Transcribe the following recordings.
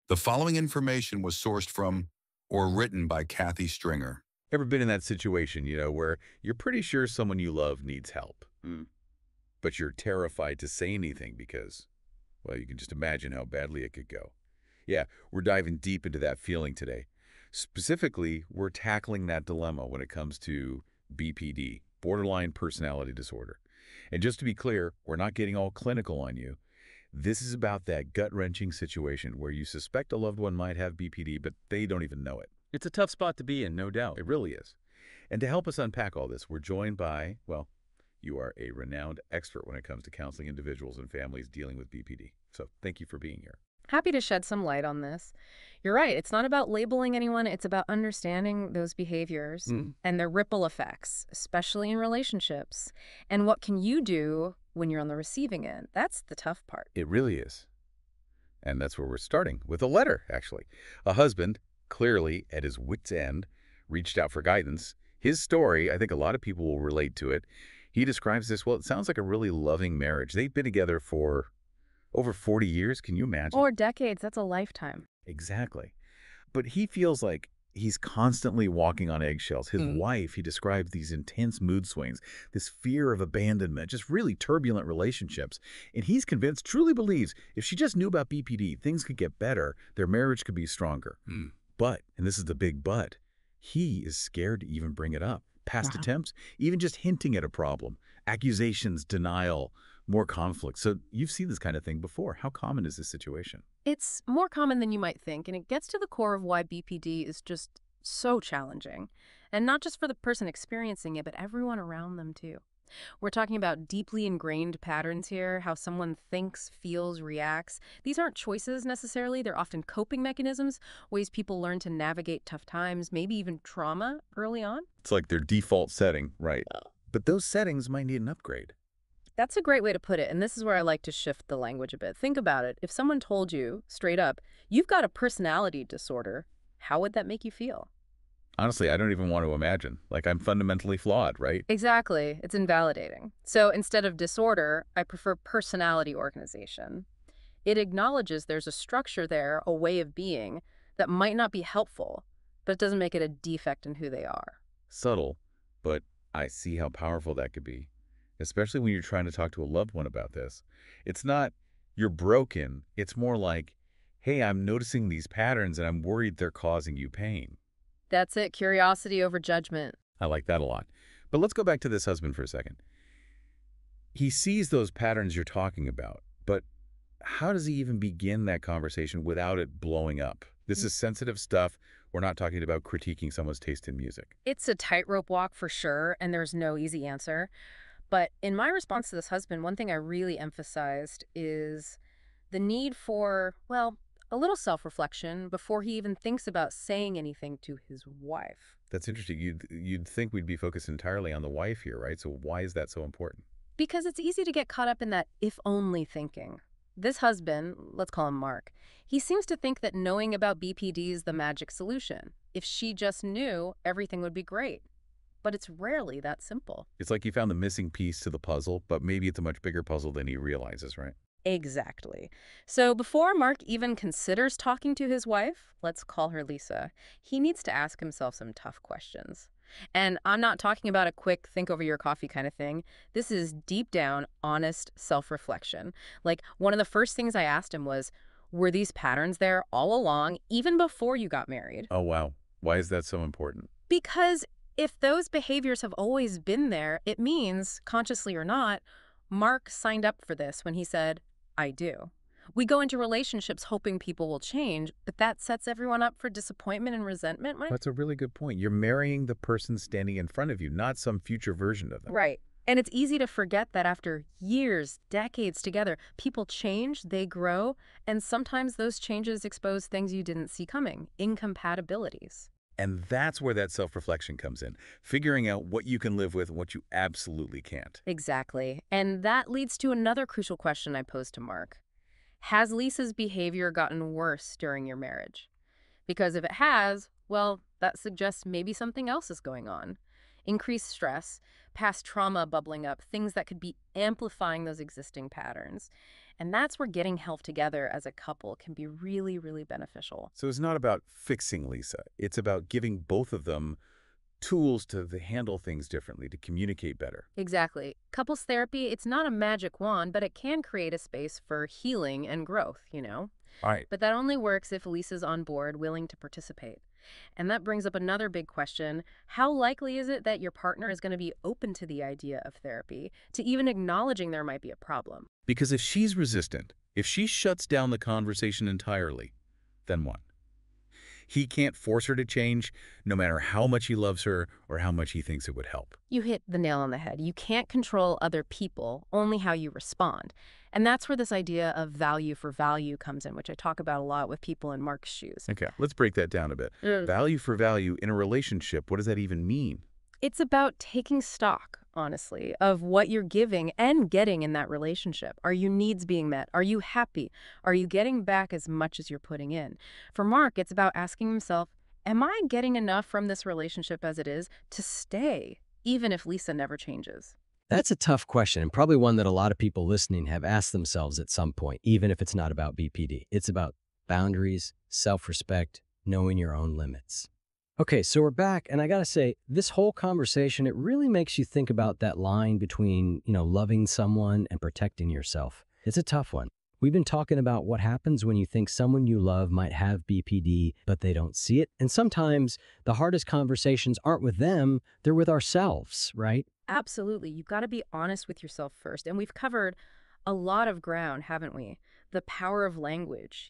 The following information was sourced from or written by Kathy Stringer. Ever been in that situation, where you're pretty sure someone you love needs help, but you're terrified to say anything because, well, you can just imagine how badly it could go. Yeah, we're diving deep into that feeling today. Specifically, we're tackling that dilemma when it comes to BPD, borderline personality disorder. And just to be clear, we're not getting all clinical on you. This is about that gut-wrenching situation where you suspect a loved one might have BPD, but they don't even know it. It's a tough spot to be in, no doubt. It really is. And to help us unpack all this, we're joined by, well, you are a renowned expert when it comes to counseling individuals and families dealing with BPD. So thank you for being here. Happy to shed some light on this. You're right. It's not about labeling anyone. It's about understanding those behaviors and their ripple effects, especially in relationships. And what can you do when you're on the receiving end? That's the tough part. It really is. And that's where we're starting, with a letter, actually. A husband, clearly at his wit's end, reached out for guidance. His story, I think a lot of people will relate to it. He describes this, well, it sounds like a really loving marriage. They've been together for over 40 years. Can you imagine? Or decades. That's a lifetime. Exactly. But he feels like he's constantly walking on eggshells. His wife, he describes these intense mood swings, this fear of abandonment, just really turbulent relationships. And he's convinced, truly believes, if she just knew about BPD, things could get better. Their marriage could be stronger. But, and this is the big but, he is scared to even bring it up. Past attempts, even just hinting at a problem, accusations, denial, more conflict. So you've seen this kind of thing before. How common is this situation? It's more common than you might think, and it gets to the core of why BPD is just so challenging. And not just for the person experiencing it, but everyone around them too. We're talking about deeply ingrained patterns here, how someone thinks, feels, reacts. These aren't choices necessarily. They're often coping mechanisms, ways people learn to navigate tough times, maybe even trauma early on. It's like their default setting, right? But those settings might need an upgrade. That's a great way to put it, and this is where I like to shift the language a bit. Think about it. If someone told you, straight up, you've got a personality disorder, how would that make you feel? Honestly, I don't even want to imagine. Like, I'm fundamentally flawed, right? Exactly. It's invalidating. So instead of disorder, I prefer personality organization. It acknowledges there's a structure there, a way of being, that might not be helpful, but it doesn't make it a defect in who they are. Subtle, but I see how powerful that could be, especially when you're trying to talk to a loved one about this. It's not, you're broken. It's more like, hey, I'm noticing these patterns and I'm worried they're causing you pain. That's it. Curiosity over judgment. I like that a lot. But let's go back to this husband for a second. He sees those patterns you're talking about, but how does he even begin that conversation without it blowing up? This is sensitive stuff. We're not talking about critiquing someone's taste in music. It's a tightrope walk for sure, and there's no easy answer. But in my response to this husband, one thing I really emphasized is the need for, well, a little self-reflection before he even thinks about saying anything to his wife. That's interesting. You'd think we'd be focused entirely on the wife here, right? So why is that so important? Because it's easy to get caught up in that if-only thinking. This husband, let's call him Mark, he seems to think that knowing about BPD is the magic solution. If she just knew, everything would be great. But it's rarely that simple. It's like he found the missing piece to the puzzle, but maybe it's a much bigger puzzle than he realizes, right? Exactly. So before Mark even considers talking to his wife, let's call her Lisa, he needs to ask himself some tough questions. And I'm not talking about a quick think over your coffee kind of thing. This is deep down, honest self-reflection. Like, one of the first things I asked him was, were these patterns there all along, even before you got married? Oh, wow. Why is that so important? Because if those behaviors have always been there, it means, consciously or not, Mark signed up for this when he said, I do. We go into relationships hoping people will change, but that sets everyone up for disappointment and resentment, right? That's a really good point. You're marrying the person standing in front of you, not some future version of them. Right. And it's easy to forget that after years, decades together, people change, they grow, and sometimes those changes expose things you didn't see coming, incompatibilities. And that's where that self-reflection comes in, figuring out what you can live with and what you absolutely can't. Exactly. And that leads to another crucial question I posed to Mark. Has Lisa's behavior gotten worse during your marriage? Because if it has, well, that suggests maybe something else is going on. Increased stress, past trauma bubbling up, things that could be amplifying those existing patterns. And that's where getting help together as a couple can be really, really beneficial. So it's not about fixing Lisa. It's about giving both of them tools to handle things differently, to communicate better. Exactly. Couples therapy, it's not a magic wand, but it can create a space for healing and growth. All right. But that only works if Lisa's on board, willing to participate. And that brings up another big question. How likely is it that your partner is going to be open to the idea of therapy, to even acknowledging there might be a problem? Because if she's resistant, if she shuts down the conversation entirely, then what? He can't force her to change, no matter how much he loves her or how much he thinks it would help. You hit the nail on the head. You can't control other people, only how you respond. And that's where this idea of value for value comes in, which I talk about a lot with people in Mark's shoes. Okay, let's break that down a bit. Value for value in a relationship, what does that even mean? It's about taking stock, honestly, of what you're giving and getting in that relationship. Are your needs being met? Are you happy? Are you getting back as much as you're putting in? For Mark, it's about asking himself, am I getting enough from this relationship as it is to stay, even if Lisa never changes? That's a tough question, and probably one that a lot of people listening have asked themselves at some point, even if it's not about BPD. It's about boundaries, self-respect, knowing your own limits. Okay, so we're back, and I gotta say, this whole conversation, it really makes you think about that line between, loving someone and protecting yourself. It's a tough one. We've been talking about what happens when you think someone you love might have BPD, but they don't see it. And sometimes the hardest conversations aren't with them, they're with ourselves, right? Absolutely. You've got to be honest with yourself first. And we've covered a lot of ground, haven't we? The power of language,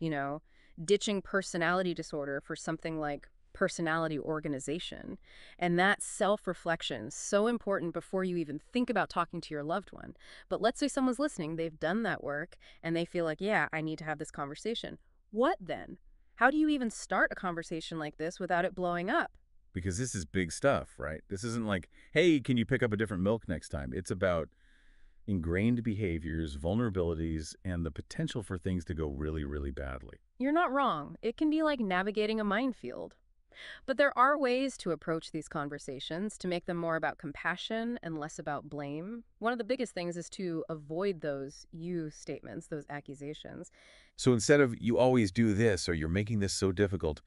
ditching personality disorder for something like personality organization. And that self-reflection, so important before you even think about talking to your loved one. But let's say someone's listening, they've done that work, and they feel like, yeah, I need to have this conversation. What then? How do you even start a conversation like this without it blowing up? Because this is big stuff, right? This isn't like, hey, can you pick up a different milk next time? It's about ingrained behaviors, vulnerabilities, and the potential for things to go really, really badly. You're not wrong. It can be like navigating a minefield. But there are ways to approach these conversations to make them more about compassion and less about blame. One of the biggest things is to avoid those you statements, those accusations. So instead of, you always do this, or you're making this so difficult,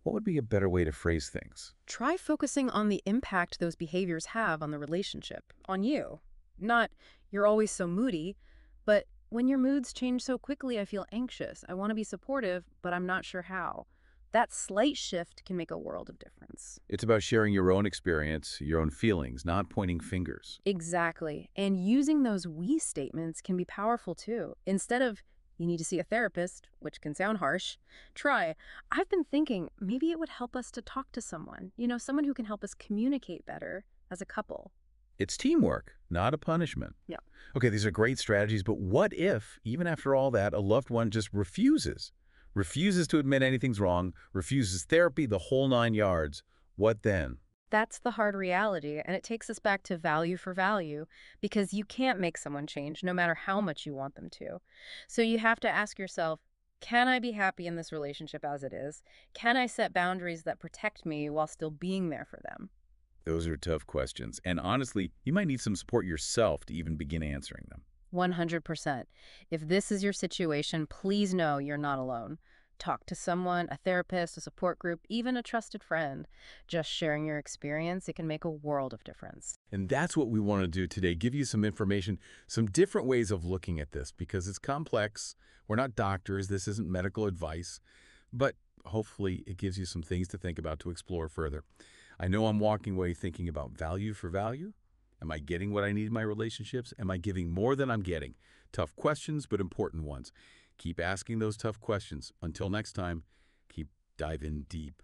what would be a better way to phrase things? Try focusing on the impact those behaviors have on the relationship, on you. Not, you're always so moody, but when your moods change so quickly, I feel anxious. I want to be supportive, but I'm not sure how. That slight shift can make a world of difference. It's about sharing your own experience, your own feelings, not pointing fingers. Exactly. And using those we statements can be powerful too. Instead of, you need to see a therapist, which can sound harsh, try, I've been thinking maybe it would help us to talk to someone, someone who can help us communicate better as a couple. It's teamwork, not a punishment. Yeah. Okay, these are great strategies, but what if, even after all that, a loved one just refuses to admit anything's wrong, refuses therapy, the whole 9 yards? What then? That's the hard reality, and it takes us back to value for value, because you can't make someone change no matter how much you want them to. So you have to ask yourself, can I be happy in this relationship as it is? Can I set boundaries that protect me while still being there for them? Those are tough questions, and honestly, you might need some support yourself to even begin answering them. 100%. If this is your situation, please know you're not alone. Talk to someone, a therapist, a support group, even a trusted friend. Just sharing your experience, it can make a world of difference. And that's what we want to do today, give you some information, some different ways of looking at this, because it's complex. We're not doctors. This isn't medical advice. But hopefully it gives you some things to think about, to explore further. I know I'm walking away thinking about value for value. Am I getting what I need in my relationships? Am I giving more than I'm getting? Tough questions, but important ones. Keep asking those tough questions. Until next time, keep diving deep.